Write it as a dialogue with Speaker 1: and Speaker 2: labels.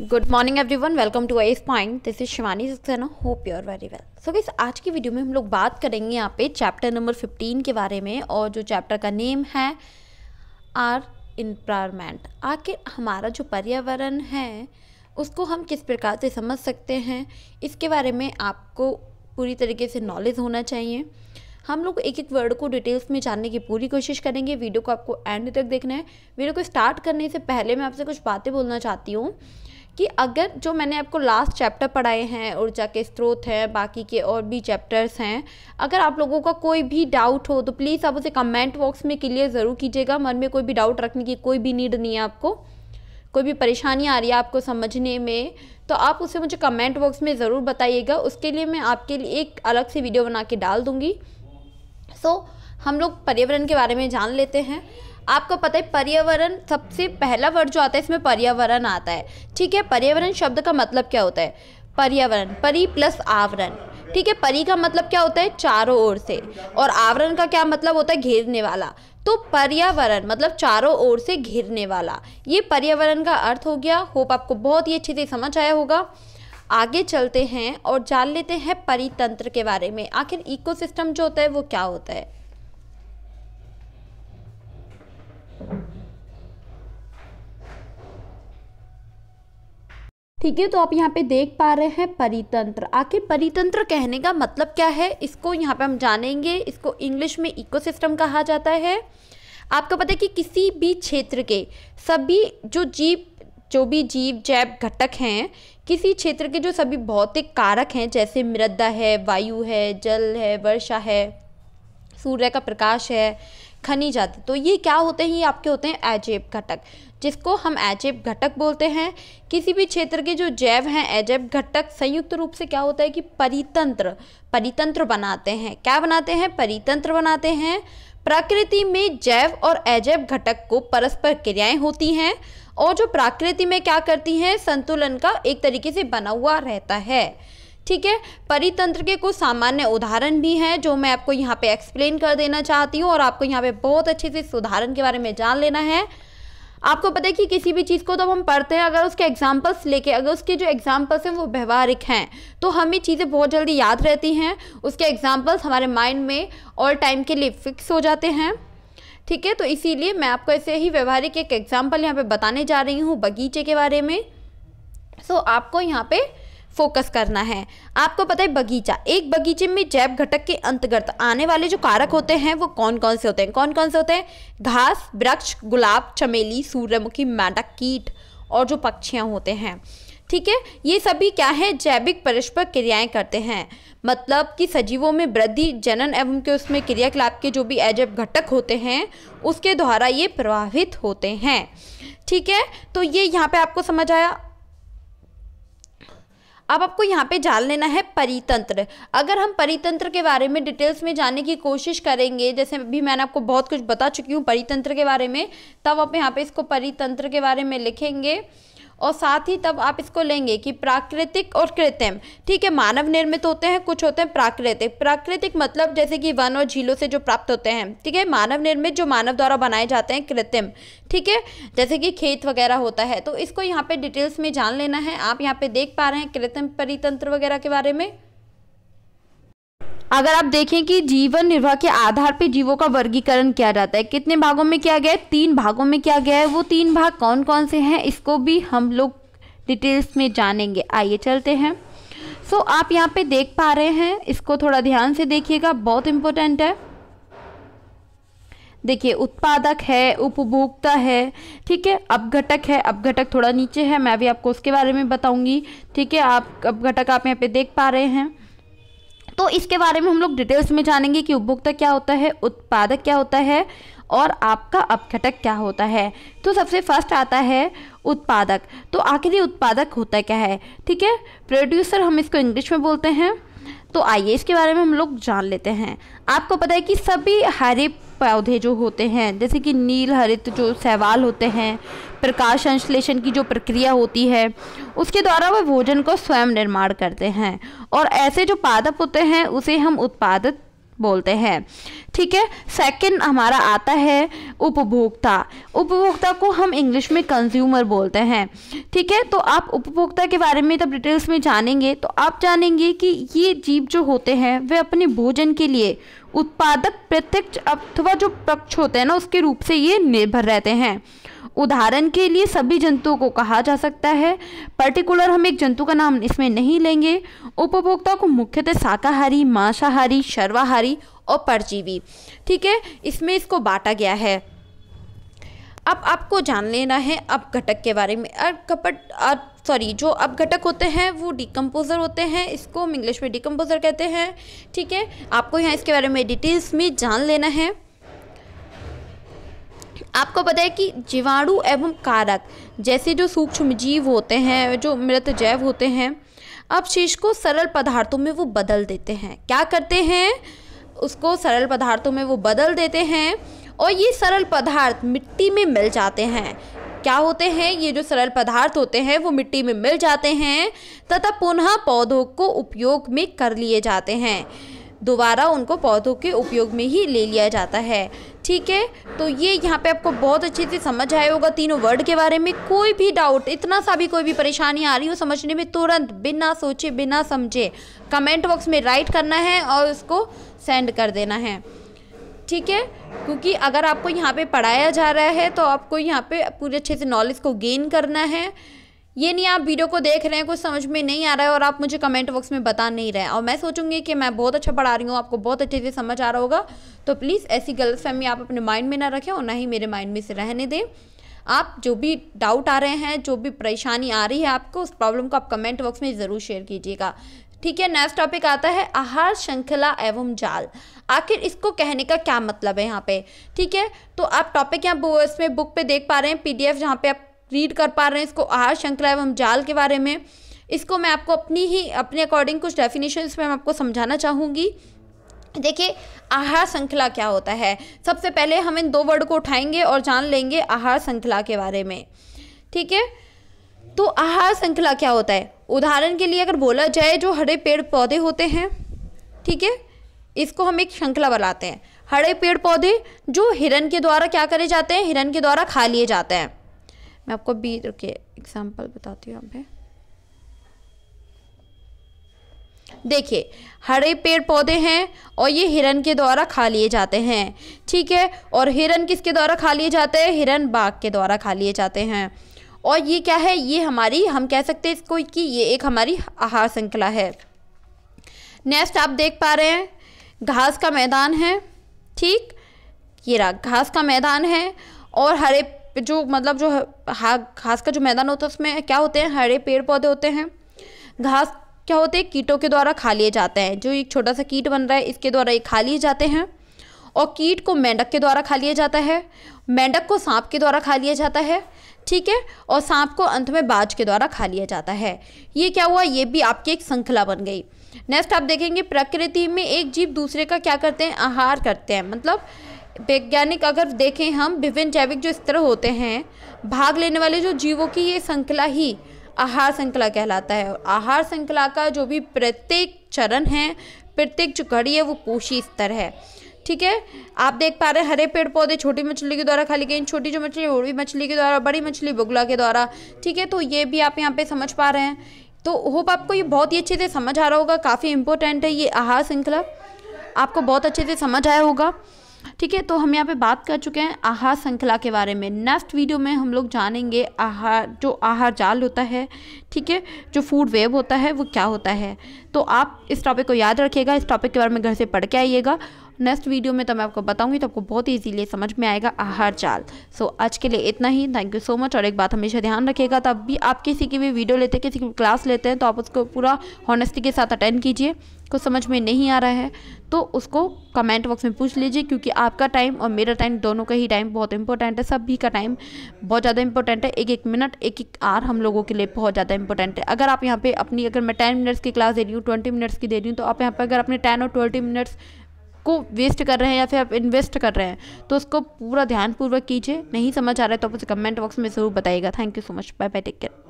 Speaker 1: Good morning everyone, welcome to ACE point. This is Shivani Saxena, hope you are very well. So guys, आज की video में हम लोग बात करेंगे यहाँ पे चैप्टर नंबर 15 के बारे में, और जो चैप्टर का नेम है आर इन्वायरमेंट। आखिर हमारा जो पर्यावरण है उसको हम किस प्रकार से समझ सकते हैं, इसके बारे में आपको पूरी तरीके से नॉलेज होना चाहिए। हम लोग एक एक वर्ड को डिटेल्स में जानने की पूरी कोशिश करेंगे। वीडियो को आपको एंड तक देखना है। वीडियो को स्टार्ट करने से पहले मैं आपसे कुछ बातें बोलना चाहती हूँ कि अगर जो मैंने आपको लास्ट चैप्टर पढ़ाए हैं, ऊर्जा के स्रोत हैं, बाकी के और भी चैप्टर्स हैं, अगर आप लोगों का कोई भी डाउट हो तो प्लीज़ आप उसे कमेंट बॉक्स में क्लियर ज़रूर कीजिएगा। मन में कोई भी डाउट रखने की कोई भी नीड नहीं है। आपको कोई भी परेशानी आ रही है आपको समझने में, तो आप उसे मुझे कमेंट बॉक्स में ज़रूर बताइएगा। उसके लिए मैं आपके लिए एक अलग से वीडियो बना के डाल दूँगी। हम लोग पर्यावरण के बारे में जान लेते हैं। आपको पता है पर्यावरण, सबसे पहला वर्ड जो आता है इसमें पर्यावरण आता है। ठीक है, पर्यावरण शब्द का मतलब क्या होता है? पर्यावरण, परि प्लस आवरण। ठीक है, परि का मतलब क्या होता है? चारों ओर से, और आवरण का क्या मतलब होता है? घेरने वाला। तो पर्यावरण मतलब चारों ओर से घेरने वाला, ये पर्यावरण का अर्थ हो गया। होप आपको बहुत ही अच्छे से समझ आया होगा। आगे चलते हैं और जान लेते हैं परितंत्र के बारे में। आखिर इकोसिस्टम जो होता है वो क्या होता है? ठीक है, तो आप यहाँ पे देख पा रहे हैं परितंत्र। आखिर परितंत्र कहने का मतलब क्या है, इसको यहाँ पे हम जानेंगे। इसको इंग्लिश में इकोसिस्टम कहा जाता है। आपको पता है कि किसी भी क्षेत्र के सभी जो भी जीव जैव घटक हैं, किसी क्षेत्र के जो सभी भौतिक कारक हैं, जैसे मृदा है, वायु है, जल है, वर्षा है, सूर्य का प्रकाश है, खनिज आदि, तो ये क्या होते हैं? ये आपके होते हैं अजैव घटक, जिसको हम अजैव घटक बोलते हैं। किसी भी क्षेत्र के जो जैव हैं, अजैव घटक संयुक्त रूप से क्या होता है कि परितंत्र बनाते हैं। क्या बनाते हैं? परितंत्र बनाते हैं। प्रकृति में जैव और अजैव घटक को परस्पर क्रियाएं होती हैं, और जो प्रकृति में क्या करती हैं? संतुलन का एक तरीके से बना हुआ रहता है। ठीक है, परितंत्र के कुछ सामान्य उदाहरण भी हैं जो मैं आपको यहाँ पे एक्सप्लेन कर देना चाहती हूँ, और आपको यहाँ पे बहुत अच्छे से इस उदाहरण के बारे में जान लेना है। आपको पता है कि किसी भी चीज़ को तो हम पढ़ते हैं, अगर उसके एग्जाम्पल्स लेके, अगर उसके जो एग्जाम्पल्स हैं वो व्यवहारिक हैं, तो हमें चीज़ें बहुत जल्दी याद रहती हैं। उसके एग्जाम्पल्स हमारे माइंड में ऑल टाइम के लिए फिक्स हो जाते हैं। ठीक है, तो इसीलिए मैं आपको ऐसे ही व्यवहारिक एक एग्जाम्पल यहाँ पे बताने जा रही हूँ बगीचे के बारे में। आपको यहाँ पे फोकस करना है। आपको पता है बगीचा, एक बगीचे में जैव घटक के अंतर्गत आने वाले जो कारक होते हैं वो कौन कौन से होते हैं? कौन कौन से होते हैं? घास, वृक्ष, गुलाब, चमेली, सूर्यमुखी, मेंढक, कीट और जो पक्षियां होते हैं। ठीक है, ये सभी क्या है? जैविक परस्पर क्रियाएं करते हैं। मतलब कि सजीवों में वृद्धि, जनन एवं के उसमें क्रियाकलाप के जो भी अजैव घटक होते हैं उसके द्वारा ये प्रभावित होते हैं। ठीक है, तो ये यहाँ पे आपको समझ आया। अब आपको यहाँ पे जान लेना है परितंत्र। अगर हम परितंत्र के बारे में डिटेल्स में जानने की कोशिश करेंगे, जैसे अभी मैंने आपको बहुत कुछ बता चुकी हूँ परितंत्र के बारे में, तब आप यहाँ पे इसको परितंत्र के बारे में लिखेंगे, और साथ ही तब आप इसको लेंगे कि प्राकृतिक और कृत्रिम। ठीक है, मानव निर्मित होते हैं, कुछ होते हैं प्राकृतिक मतलब जैसे कि वन और झीलों से जो प्राप्त होते हैं। ठीक है, मानव निर्मित जो मानव द्वारा बनाए जाते हैं कृत्रिम। ठीक है, जैसे कि खेत वगैरह होता है, तो इसको यहाँ पे डिटेल्स में जान लेना है। आप यहाँ पे देख पा रहे हैं कृत्रिम परितंत्र वगैरह के बारे में। अगर आप देखें कि जीवन निर्वाह के आधार पर जीवों का वर्गीकरण किया जाता है, कितने भागों में किया गया है? 3 भागों में किया गया है। वो 3 भाग कौन कौन से हैं इसको भी हम लोग डिटेल्स में जानेंगे। आइए चलते हैं। आप यहाँ पे देख पा रहे हैं, इसको थोड़ा ध्यान से देखिएगा, बहुत इंपॉर्टेंट है। देखिए, उत्पादक है, उपभोक्ता है, ठीक है, अपघटक है। अपघटक थोड़ा नीचे है, मैं भी आपको उसके बारे में बताऊंगी। ठीक है, अपघटक आप यहाँ पे देख पा रहे हैं। तो इसके बारे में हम लोग डिटेल्स में जानेंगे कि उपभोक्ता क्या होता है, उत्पादक क्या होता है, और आपका अपघटक क्या होता है। तो सबसे फर्स्ट आता है उत्पादक। तो आखिरी उत्पादक होता क्या है? ठीक है, प्रोड्यूसर हम इसको इंग्लिश में बोलते हैं। तो आइए इसके बारे में हम लोग जान लेते हैं। आपको पता है कि सभी हरे पौधे जो होते हैं, जैसे कि नील हरित जो शैवाल होते हैं, प्रकाश संश्लेषण की जो प्रक्रिया होती है उसके द्वारा वह भोजन को स्वयं निर्माण करते हैं, और ऐसे जो पादप होते हैं उसे हम उत्पादक बोलते हैं। ठीक है, सेकंड हमारा आता है उपभोक्ता। उपभोक्ता को हम इंग्लिश में कंज्यूमर बोलते हैं। ठीक है, तो आप उपभोक्ता के बारे में तब डिटेल्स में जानेंगे तो आप जानेंगे कि ये जीव जो होते हैं वे अपने भोजन के लिए उत्पादक प्रत्यक्ष अथवा जो पक्ष होते हैं ना उसके रूप से ये निर्भर रहते हैं। उदाहरण के लिए सभी जंतुओं को कहा जा सकता है, पर्टिकुलर हम एक जंतु का नाम इसमें नहीं लेंगे। उपभोक्ता को मुख्यतः शाकाहारी, मांसाहारी, सर्वाहारी और परजीवी, ठीक है, इसमें इसको बांटा गया है। अब आपको जान लेना है अपघटक के बारे में। जो अपघटक होते हैं वो डिकम्पोजर होते हैं, इसको हम इंग्लिश में डिकम्पोजर कहते हैं। ठीक है, आपको यहाँ इसके बारे में डिटेल्स में जान लेना है। आपको पता है कि जीवाणु एवं कारक जैसे जो सूक्ष्म जीव होते हैं, जो मृत जैव होते हैं, अपशेष को सरल पदार्थों में वो बदल देते हैं। क्या करते हैं, उसको सरल पदार्थों में वो बदल देते हैं और ये सरल पदार्थ मिट्टी में मिल जाते हैं। क्या होते हैं, ये जो सरल पदार्थ होते हैं वो मिट्टी में मिल जाते हैं तथा पुनः पौधों को उपयोग में कर लिए जाते हैं। दोबारा उनको पौधों के उपयोग में ही ले लिया जाता है। ठीक है, तो ये यहाँ पे आपको बहुत अच्छे से समझ आया होगा तीनों वर्ड के बारे में। कोई भी डाउट, इतना सा भी कोई भी परेशानी आ रही हो समझने में, तुरंत बिना सोचे बिना समझे कमेंट बॉक्स में राइट करना है और उसको सेंड कर देना है। ठीक है, क्योंकि अगर आपको यहाँ पे पढ़ाया जा रहा है तो आपको यहाँ पे पूरे अच्छे से नॉलेज को गेन करना है। ये नहीं आप वीडियो को देख रहे हैं, कुछ समझ में नहीं आ रहा है और आप मुझे कमेंट बॉक्स में बता नहीं रहे हैं और मैं सोचूंगी कि मैं बहुत अच्छा पढ़ा रही हूँ, आपको बहुत अच्छे से समझ आ रहा होगा। तो प्लीज़ ऐसी गलतफहमी आप अपने माइंड में ना रखें और ना ही मेरे माइंड में से रहने दें। आप जो भी डाउट आ रहे हैं, जो भी परेशानी आ रही है आपको, उस प्रॉब्लम को आप कमेंट बॉक्स में ज़रूर शेयर कीजिएगा। ठीक है, नेक्स्ट टॉपिक आता है आहार श्रृंखला एवं जाल। आखिर इसको कहने का क्या मतलब है यहाँ पे। ठीक है, तो आप टॉपिक यहाँ इसमें बुक पे देख पा रहे हैं, PDF जहाँ पे आप रीड कर पा रहे हैं इसको, आहार श्रृंखला एवं जाल के बारे में। इसको मैं आपको अपने अकॉर्डिंग कुछ डेफिनेशंस में मैं आपको समझाना चाहूँगी। देखिए, आहार श्रृंखला क्या होता है। सबसे पहले हम इन दो वर्ड को उठाएंगे और जान लेंगे आहार श्रृंखला के बारे में। ठीक है, तो आहार श्रृंखला क्या होता है। उदाहरण के लिए अगर बोला जाए, जो हरे पेड़ पौधे होते हैं, ठीक है, इसको हम एक श्रृंखला बनाते हैं। हरे पेड़ पौधे जो हिरन के द्वारा क्या करे जाते हैं, हिरन के द्वारा खा लिए जाते हैं। मैं आपको भी एग्जाम्पल बताती हूँ यहाँ पे। देखिए, हरे पेड़ पौधे हैं और ये हिरन के द्वारा खा लिए जाते हैं। ठीक है, और हिरन किसके द्वारा खा लिए जाते हैं, हिरन बाघ के द्वारा खा लिए जाते हैं। और ये क्या है, ये हमारी, हम कह सकते हैं इसको कि ये एक हमारी आहार श्रृंखला है। नेक्स्ट आप देख पा रहे हैं घास का मैदान है। ठीक, ये रहा घास का मैदान है और हरे जो मतलब जो घास का जो मैदान होता है उसमें क्या होते हैं, हरे पेड़ पौधे होते हैं। घास क्या होते हैं, कीटों के द्वारा खा लिए जाते हैं। जो एक छोटा सा कीट बन रहा है इसके द्वारा ये खा लिए जाते हैं। और कीट को मेंढक के द्वारा खा लिया जाता है, मेंढक को सांप के द्वारा खा लिया जाता है। ठीक है, और सांप को अंत में बाज के द्वारा खा लिया जाता है। ये क्या हुआ, ये भी आपकी एक श्रृंखला बन गई। नेक्स्ट आप देखेंगे प्रकृति में एक जीव दूसरे का क्या करते हैं, आहार करते हैं। मतलब वैज्ञानिक अगर देखें हम, विभिन्न जैविक जो स्तर होते हैं, भाग लेने वाले जो जीवों की ये श्रृंखला ही आहार श्रृंखला कहलाता है। और आहार श्रृंखला का जो भी प्रत्येक चरण है, प्रत्येक जो कड़ी है, वो पोषी स्तर है। ठीक है, आप देख पा रहे हैं हरे पेड़ पौधे छोटी मछली के द्वारा खा ली गई, छोटी जो मछली बड़ी मछली के द्वारा, बड़ी मछली बगुला के द्वारा। ठीक है, तो ये भी आप यहाँ पे समझ पा रहे हैं। तो होप आपको ये बहुत ही अच्छे से समझ आ रहा होगा। काफ़ी इंपॉर्टेंट है ये आहार श्रृंखला, आपको बहुत अच्छे से समझ आया होगा। ठीक है, तो हम यहाँ पे बात कर चुके हैं आहार श्रृंखला के बारे में। नेक्स्ट वीडियो में हम लोग जानेंगे आहार जाल होता है। ठीक है, जो फूड वेब होता है वो क्या होता है। तो आप इस टॉपिक को याद रखिएगा, इस टॉपिक के बारे में घर से पढ़ के आइएगा। नेक्स्ट वीडियो में तो मैं आपको बताऊंगी, तो आपको बहुत ही इजीली समझ में आएगा आहार जाल। सो आज के लिए इतना ही। Thank you so much. और एक बात हमेशा ध्यान रखिएगा, तब भी आप किसी की भी वीडियो लेते हैं, किसी की क्लास लेते हैं, तो आप उसको पूरा हॉनेस्टी के साथ अटेंड कीजिए। कुछ समझ में नहीं आ रहा है तो उसको कमेंट बॉक्स में पूछ लीजिए, क्योंकि आपका टाइम और मेरा टाइम, दोनों का ही टाइम बहुत इंपॉर्टेंट है। सभी का टाइम बहुत ज़्यादा इंपॉर्टेंट है। एक एक मिनट, एक एक आवर हम लोगों के लिए बहुत ज़्यादा इंपॉर्टेंट है। अगर आप यहाँ पे अपनी, अगर मैं 10 मिनट्स की क्लास दे रही हूँ, 20 मिनट्स की दे रही हूँ, तो आप यहाँ पर अगर अपने 10 और 20 मिनट्स को वेस्ट कर रहे हैं या फिर आप इन्वेस्ट कर रहे हैं, तो उसको पूरा ध्यानपूर्वक कीजिए। नहीं समझ आ रहा है तो आप उसे कमेंट बॉक्स में ज़रूर बताइएगा। Thank you so much. Bye bye, take care.